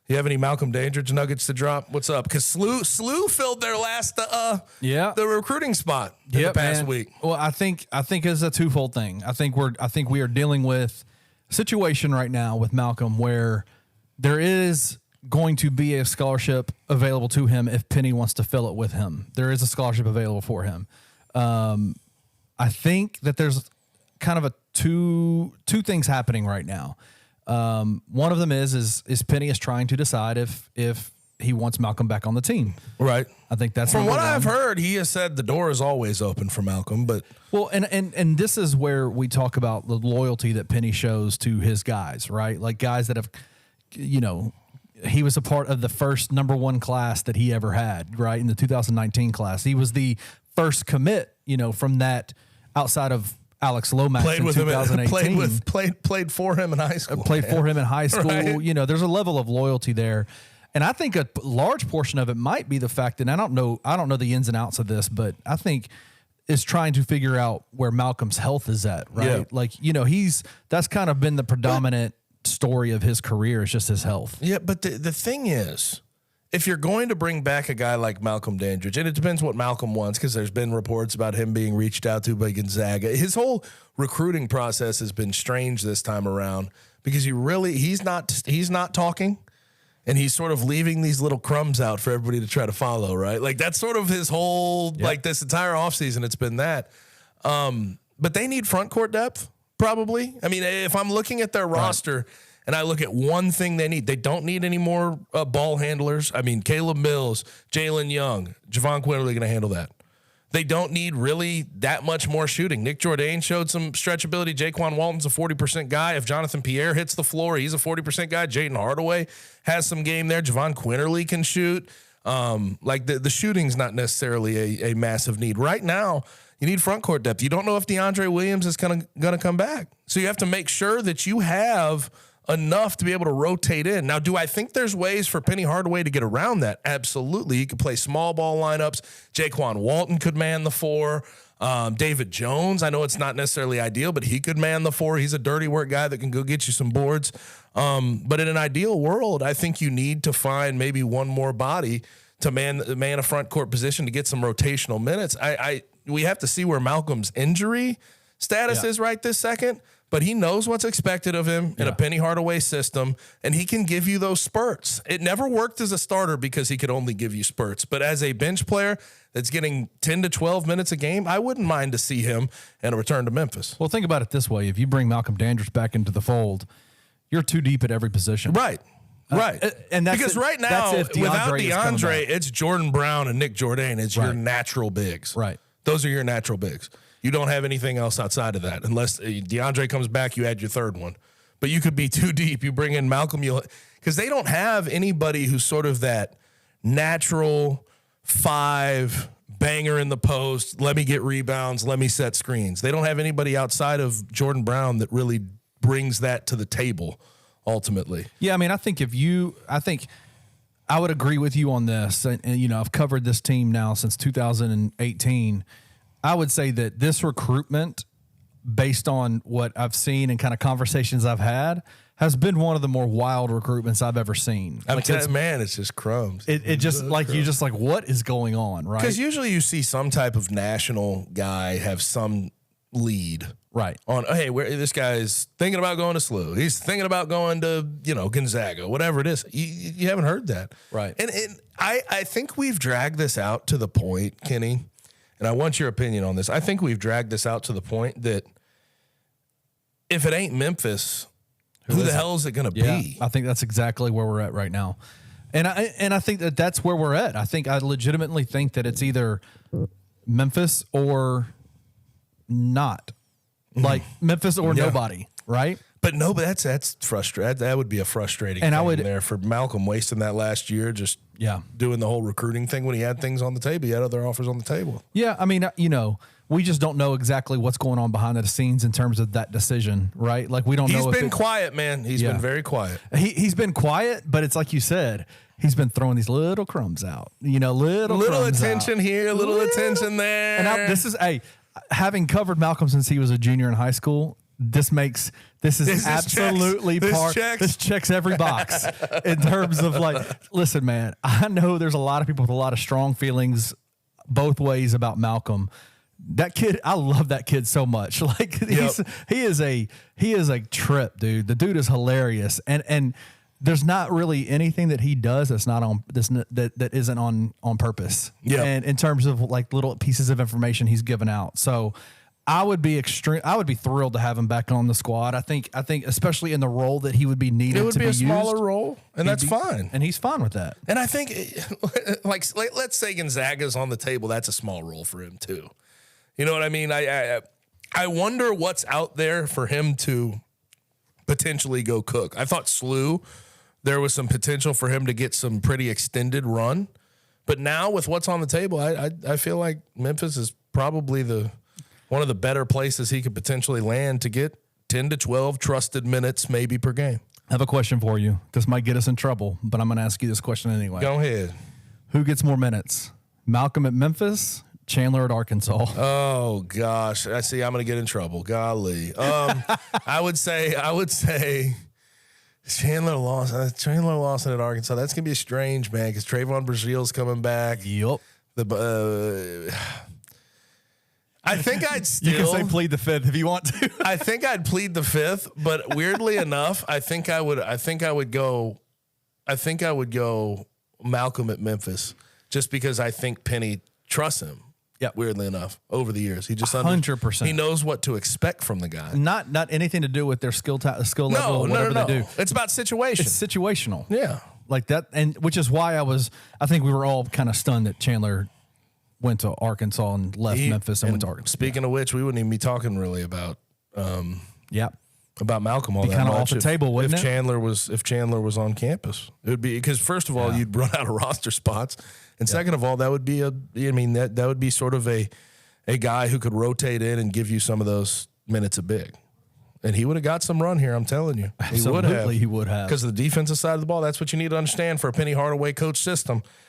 You have any Malcolm Dandridge nuggets to drop? What's up? Because SLU filled their last the recruiting spot in the past week. Well, I think it's a twofold thing. I think we are dealing with a situation right now with Malcolm where there is going to be a scholarship available to him if Penny wants to fill it with him. There is a scholarship available for him. I think that there's kind of a two things happening right now. One of them is Penny is trying to decide if he wants Malcolm back on the team. Right. I think that's from what I've heard. He has said the door is always open for Malcolm, but and this is where we talk about the loyalty that Penny shows to his guys, right? Like guys that have, he was a part of the first number 1 class that he ever had, right? In the 2019 class, he was the first commit, from that outside of Alex Lomax played in with 2018. Played for him in high school. Played for him in high school. Right? There's a level of loyalty there. And I think a large portion of it might be the fact that I don't know the ins and outs of this, but I think is trying to figure out where Malcolm's health is at, right? Yeah. Like, that's kind of been the predominant story of his career is just his health. Yeah, but the thing is, if you're going to bring back a guy like Malcolm Dandridge, and it depends what Malcolm wants, because there's been reports about him being reached out to by Gonzaga. His whole recruiting process has been strange this time around because he's not talking, and he's sort of leaving these little crumbs out for everybody to try to follow, right? Like that's sort of his whole like this entire offseason. It's been that, but they need front court depth probably. I mean, if I'm looking at their roster. And I look at one thing they need. They don't need any more ball handlers. I mean, Caleb Mills, Jalen Young, Javon Quinterly going to handle that. They don't need really that much more shooting. Nick Jourdain showed some stretchability. Jaquan Walton's a 40% guy. If Jonathan Pierre hits the floor, he's a 40% guy. Jayden Hardaway has some game there. Javon Quinterly can shoot. The shooting's not necessarily a massive need. Right now, you need front court depth. You don't know if DeAndre Williams is going to come back. So you have to make sure that you have enough to be able to rotate in. Now, do I think there's ways for Penny Hardaway to get around that? Absolutely. He could play small ball lineups. Jaquan Walton could man the 4. David Jones, I know it's not necessarily ideal, but he could man the 4. He's a dirty work guy that can go get you some boards. But in an ideal world, I think you need to find maybe one more body to man a front court position to get some rotational minutes. We have to see where Malcolm's injury status is right this second. But he knows what's expected of him in a Penny Hardaway system, and he can give you those spurts. It never worked as a starter because he could only give you spurts. But as a bench player that's getting 10 to 12 minutes a game, I wouldn't mind to see him in a return to Memphis. Well, think about it this way. If you bring Malcolm Dandridge back into the fold, you're too deep at every position. Right. Right. And that's because right now, without DeAndre, it's Jordan Brown and Nick Jourdain. It's your natural bigs. Right. Those are your natural bigs. You don't have anything else outside of that. Unless DeAndre comes back, you add your third one. But you could be too deep. You bring in Malcolm, because they don't have anybody who's sort of that natural 5 banger in the post. Let me get rebounds. Let me set screens. They don't have anybody outside of Jordan Brown that really brings that to the table ultimately. Yeah, I mean, I think I would agree with you on this. And I've covered this team now since 2018. I would say that this recruitment, based on what I've seen and kind of conversations I've had, has been one of the more wild recruitments I've ever seen. It's just crumbs. It just like crumbs. You just like, what is going on, right? Because usually you see some type of national guy have some lead, right? On this guy's thinking about going to SLU. He's thinking about going to Gonzaga, whatever it is. You haven't heard that, right? And I think we've dragged this out to the point, Kenny. And I want your opinion on this. I think we've dragged this out to the point that if it ain't Memphis, who the hell is it going to be? I think that's exactly where we're at right now. And I think that's where we're at. I legitimately think that it's either Memphis or not. Like Memphis or nobody, right? But no, but that's frustrating. That would be a frustrating thing there for Malcolm wasting that last year just doing the whole recruiting thing when he had things on the table. He had other offers on the table. Yeah, I mean, we just don't know exactly what's going on behind the scenes in terms of that decision, right? Like we don't know. He's been quiet, man. He's been very quiet. He's been quiet, but it's like you said, he's been throwing these little crumbs out. Little attention here, little attention there. And having covered Malcolm since he was a junior in high school, this is absolutely this checks every box in terms of like, listen, man, I know there's a lot of people with a lot of strong feelings both ways about Malcolm. That kid, I love that kid so much. Like he is a trip, dude. The dude is hilarious. And there's not really anything that he does that's not on this that isn't on purpose. Yeah. And in terms of like little pieces of information he's given out. So I would be thrilled to have him back on the squad. I think especially in the role that he would be needed to be used. It would be a smaller role, and that's fine. And he's fine with that. And I think, like, let's say Gonzaga's on the table. That's a small role for him too. You know what I mean? I wonder what's out there for him to potentially go cook. I thought SLU, there was some potential for him to get some pretty extended run. But now with what's on the table, I feel like Memphis is probably one of the better places he could potentially land to get 10 to 12 trusted minutes maybe per game. I have a question for you. This might get us in trouble, but I'm going to ask you this question anyway. Go ahead. Who gets more minutes? Malcolm at Memphis, Chandler at Arkansas? Oh, gosh. I see I'm going to get in trouble. Golly. I would say Chandler Lawson at Arkansas. That's going to be strange, man, because Trayvon Brazil's coming back. Yup. I think I'd still. You can say plead the fifth if you want to. I think I'd plead the fifth, but weirdly enough, I think I would go Malcolm at Memphis, just because I think Penny trusts him. Yeah. Weirdly enough, over the years, he just 100%. He knows what to expect from the guy. Not anything to do with their skill level or whatever they do. It's about situation. It's situational. Yeah, like that, and which is why I think we were all kind of stunned that Chandler went to Arkansas and left Memphis and went to Arkansas. Speaking of which, we wouldn't even be talking really about about Malcolm all that kind of much off the table, wouldn't if it? Chandler was on campus. It would be because first of all, you'd run out of roster spots, and second of all, that would be that would be sort of a guy who could rotate in and give you some of those minutes of big. And he would have got some run here, I'm telling you. Absolutely, he would have. Because of the defensive side of the ball, that's what you need to understand for a Penny Hardaway coach system.